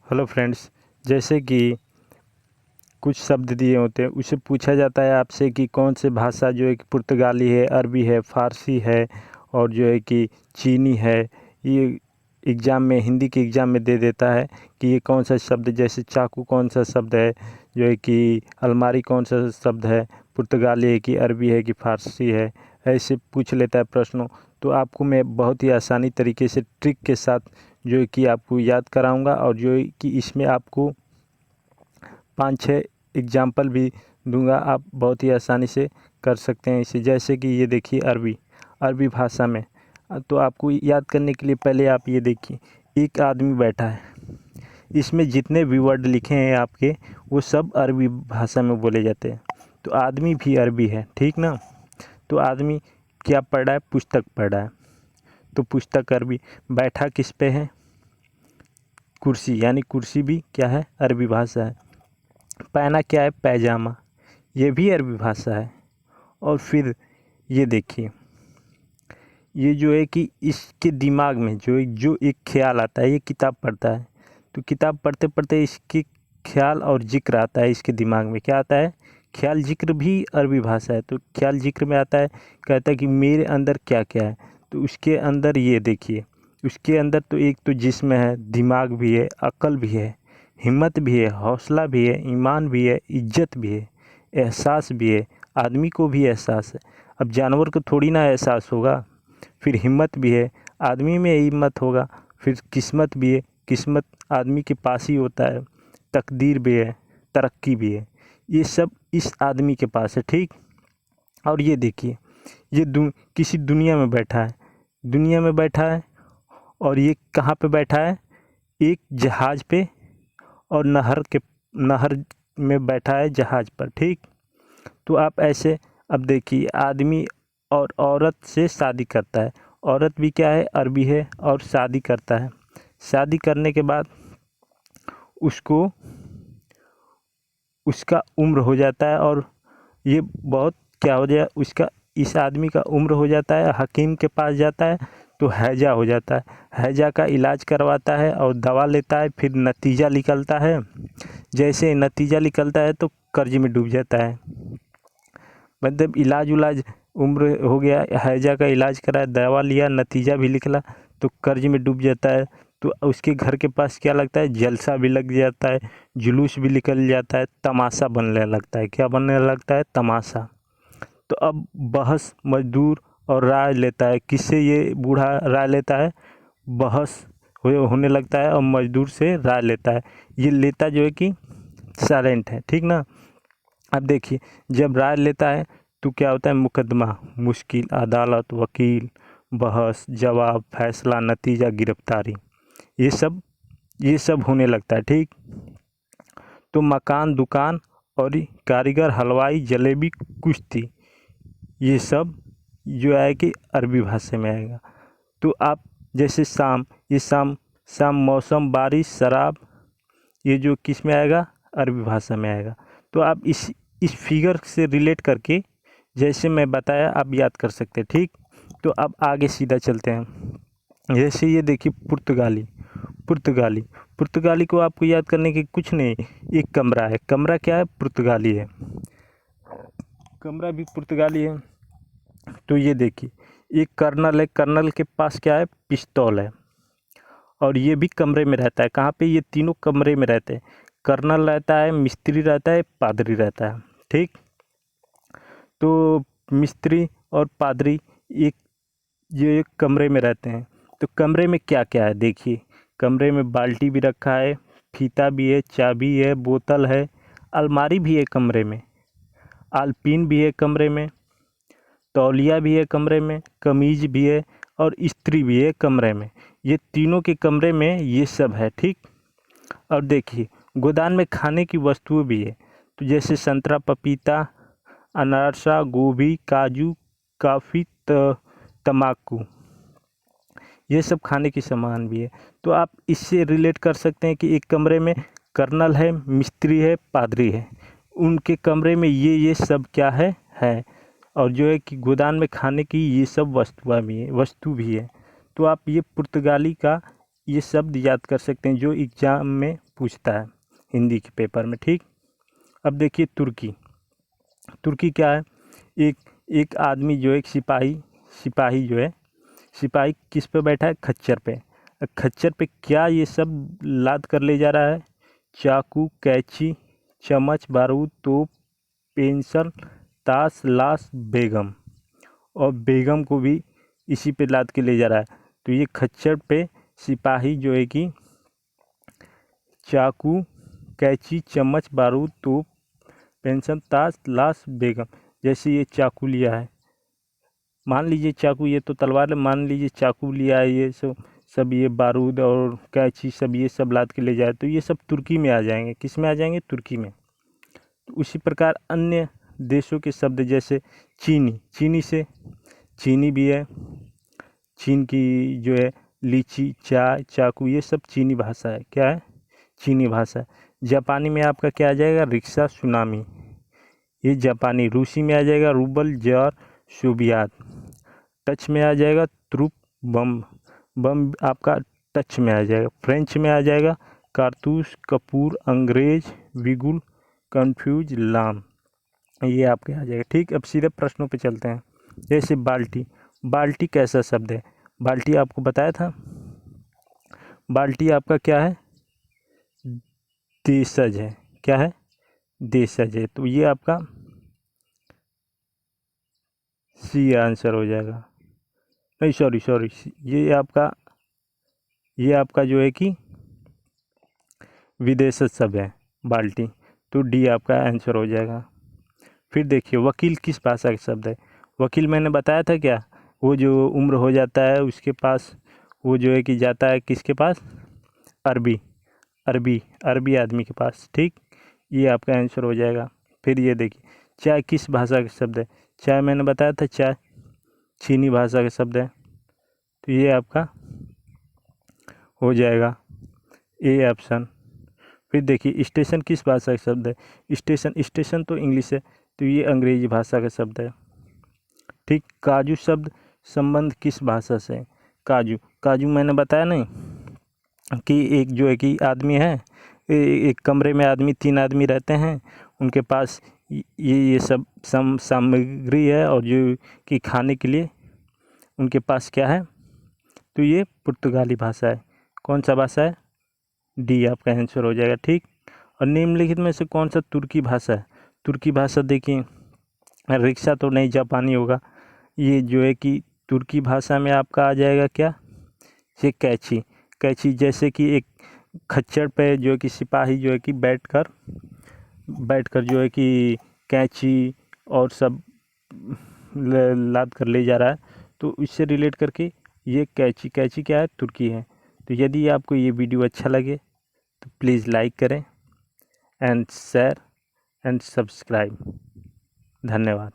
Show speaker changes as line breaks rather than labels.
Hello friends, जैसे कि कुछ शब्द दिए होते हैं उसे पूछा जाता है आपसे कि कौन से भाषा जो है कि पुर्तगाली है, अरबी है, फ़ारसी है और जो है कि चीनी है। ये एग्ज़ाम में, हिंदी के एग्ज़ाम में दे देता है कि ये कौन सा शब्द, जैसे चाकू कौन सा शब्द है, जो है कि अलमारी कौन सा शब्द है, पुर्तगाली है कि अरबी है कि फ़ारसी है। ऐसे पूछ लेता है प्रश्नों। तो आपको मैं बहुत ही आसानी तरीके से ट्रिक के साथ जो है कि आपको याद कराऊंगा और जो है कि इसमें आपको 5-6 एग्जाम्पल भी दूंगा। आप बहुत ही आसानी से कर सकते हैं इसे। जैसे कि ये देखिए अरबी भाषा में, तो आपको याद करने के लिए पहले आप ये देखिए, एक आदमी बैठा है। इसमें जितने भी वर्ड लिखे हैं आपके, वो सब अरबी भाषा में बोले जाते हैं। तो आदमी भी अरबी है, ठीक ना। तो आदमी क्या पढ़ रहा है? पुस्तक पढ़ रहा है। तो पुस्तक अरबी। बैठा किस पे है? कुर्सी, यानी कुर्सी भी क्या है? अरबी भाषा है। पहना क्या है? पैजामा, ये भी अरबी भाषा है। और फिर ये देखिए, ये जो है कि इसके दिमाग में जो एक ख्याल आता है, ये किताब पढ़ता है। तो किताब पढ़ते पढ़ते इसके ख्याल और जिक्र आता है। इसके दिमाग में क्या आता है? ख्याल जिक्र भी अरबी भाषा है। तो ख्याल जिक्र में आता है, कहता है कि मेरे अंदर क्या क्या है। तो उसके अंदर ये देखिए, उसके अंदर तो एक तो जिस्म है, दिमाग भी है, अक्ल भी है, हिम्मत भी है, हौसला भी है, ईमान भी है, इज्जत भी है, एहसास भी है। आदमी को भी एहसास है। अब जानवर को थोड़ी ना एहसास होगा। फिर हिम्मत भी है, आदमी में हिम्मत होगा। फिर किस्मत भी है, किस्मत आदमी के पास ही होता है। तकदीर भी है, तरक्की भी है। ये सब इस आदमी के पास है, ठीक। और ये देखिए, ये किसी दुनिया में बैठा है, दुनिया में बैठा है। और ये कहाँ पे बैठा है? एक जहाज़ पे, और नहर में बैठा है, जहाज़ पर, ठीक। तो आप ऐसे, अब देखिए, आदमी और औरत से शादी करता है। औरत भी क्या है? अरबी है। और शादी करता है। शादी करने के बाद उसको, उसका उम्र हो जाता है। और ये बहुत क्या हो जाए, उसका, इस आदमी का उम्र हो जाता है। हकीम के पास जाता है तो हैजा हो जाता है। हैजा का इलाज करवाता है और दवा लेता है। फिर नतीजा निकलता है। जैसे नतीजा निकलता है तो कर्ज में डूब जाता है। मतलब इलाज उलाज, उम्र हो गया, हैजा का इलाज कराया, दवा लिया, नतीजा भी निकला, तो कर्ज में डूब जाता है। तो उसके घर के पास क्या लगता है? जलसा भी लग जाता है, जुलूस भी निकल जाता है, तमाशा बनने लगता है। क्या बनने लगता है? तमाशा। तो अब बहस मजदूर और राय लेता है। किससे ये बूढ़ा राय लेता है? बहस होने लगता है और मजदूर से राय लेता है। ये लेता जो है कि साइलेंट है, ठीक ना। अब देखिए, जब राय लेता है तो क्या होता है? मुकदमा, मुश्किल, अदालत, वकील, बहस, जवाब, फैसला, नतीजा, गिरफ्तारी, ये सब होने लगता है, ठीक। तो मकान, दुकान और कारीगर, हलवाई, जलेबी, कुश्ती, ये सब जो है कि अरबी भाषा में आएगा। तो आप जैसे शाम, ये शाम, शाम, मौसम, बारिश, शराब, ये जो किस में आएगा? अरबी भाषा में आएगा। तो आप इस फिगर से रिलेट करके, जैसे मैं बताया, आप याद कर सकते हैं, ठीक। तो अब आगे सीधा चलते हैं। जैसे ये देखिए, पुर्तगाली। पुर्तगाली, पुर्तगाली को आपको याद करने की कुछ नहीं, एक कमरा है। कमरा क्या है? पुर्तगाली है। कमरा भी पुर्तगाली है। तो ये देखिए, एक कर्नल है। कर्नल के पास क्या है? पिस्तौल है। और ये भी कमरे में रहता है। कहाँ पे? ये तीनों कमरे में रहते हैं। कर्नल रहता है, मिस्त्री रहता है, पादरी रहता है, ठीक। तो मिस्त्री और पादरी एक, ये एक कमरे में रहते हैं। तो कमरे में क्या क्या है? देखिए, कमरे में बाल्टी भी रखा है, फीता भी है, चाबी है, बोतल है, अलमारी भी है कमरे में, आलपीन भी है कमरे में, तौलिया भी है कमरे में, कमीज भी है, और इस्त्री भी है कमरे में। ये तीनों के कमरे में ये सब है, ठीक। और देखिए, गोदान में खाने की वस्तुएं भी है। तो जैसे संतरा, पपीता, अनारसा, गोभी, काजू, काफ़ी, तम्बाकू, ये सब खाने की सामान भी है। तो आप इससे रिलेट कर सकते हैं कि एक कमरे में कर्नल है, मिस्त्री है, पादरी है, उनके कमरे में ये सब क्या है। और जो है कि गोदान में खाने की ये सब वस्तु भी है। तो आप ये पुर्तगाली का ये शब्द याद कर सकते हैं, जो एग्ज़ाम में पूछता है हिंदी के पेपर में। ठीक, अब देखिए तुर्की। तुर्की क्या है? एक आदमी जो एक सिपाही जो है, सिपाही किस पे बैठा है? खच्चर पे। खच्चर पे क्या ये सब लाद कर ले जा रहा है? चाकू, कैंची, चम्मच, बारूद, तोप, पेंसिल, ताश, लाश, बेगम। और बेगम को भी इसी पे लाद के ले जा रहा है। तो ये खच्चर पे सिपाही जो है कि चाकू, कैंची, चम्मच, बारूद, तोप, पेंसिल, ताश, लाश, बेगम। जैसे ये चाकू लिया है, मान लीजिए चाकू, ये तो तलवार है, मान लीजिए चाकू लिया है, ये सब ये बारूद और कैंची सब ये सब लाद के ले जाए, तो ये सब तुर्की में आ जाएंगे। किस में आ जाएंगे? तुर्की में। तो उसी प्रकार अन्य देशों के शब्द जैसे चीनी से चीनी भी है, चीन की जो है लीची, चाय, चाकू, ये सब चीनी भाषा है। क्या है? चीनी भाषा। जापानी में आपका क्या आ जाएगा? रिक्शा, सुनामी, ये जापानी। रूसी में आ जाएगा रूबल, जार, सोवियत। टच में आ जाएगा त्रुप, बम आपका टच में आ जाएगा। फ्रेंच में आ जाएगा कारतूस, कपूर, अंग्रेज, बिगुल, कन्फ्यूज, लाम, ये आपके आ जाएगा। ठीक, अब सीधे प्रश्नों पे चलते हैं। जैसे बाल्टी कैसा शब्द है? बाल्टी आपको बताया था, बाल्टी आपका क्या है? देशज है। क्या है? देशज है। तो ये आपका सी आंसर हो जाएगा। नहीं, सॉरी, ये आपका जो है कि विदेशज शब्द है बाल्टी, तो डी आपका आंसर हो जाएगा। फिर देखिए वकील किस भाषा का शब्द है? वकील मैंने बताया था क्या, वो जो उम्र हो जाता है उसके पास, वो जो है कि जाता है किसके पास? अरबी आदमी के पास। ठीक, ये आपका आंसर हो जाएगा। फिर ये देखिए चाय किस भाषा का शब्द है? चाय मैंने बताया था, चाय चीनी भाषा का शब्द है, तो ये आपका हो जाएगा ए ऑप्शन। फिर देखिए स्टेशन किस भाषा का शब्द है? स्टेशन तो इंग्लिश है, तो ये अंग्रेजी भाषा का शब्द है। ठीक, काजू शब्द संबंध किस भाषा से है? काजू मैंने बताया नहीं कि एक जो है कि आदमी है, एक कमरे में तीन आदमी रहते हैं, उनके पास ये सब सामग्री है, और जो कि खाने के लिए उनके पास क्या है? तो ये पुर्तगाली भाषा है। कौन सा भाषा है? डी आपका आंसर हो जाएगा। ठीक, और निम्नलिखित में से कौन सा तुर्की भाषा है? तुर्की भाषा देखिए, रिक्शा तो नहीं, जापानी होगा। ये जो है कि तुर्की भाषा में आपका आ जाएगा क्या? ये कैंची जैसे कि एक खच्चर पे जो है कि सिपाही जो है कि बैठकर जो है कि कैंची और सब लाद कर ले जा रहा है, तो इससे रिलेट करके ये कैंची क्या है? तुर्की है। तो यदि आपको ये वीडियो अच्छा लगे तो प्लीज़ लाइक करें एंड शेयर एंड सब्सक्राइब। धन्यवाद।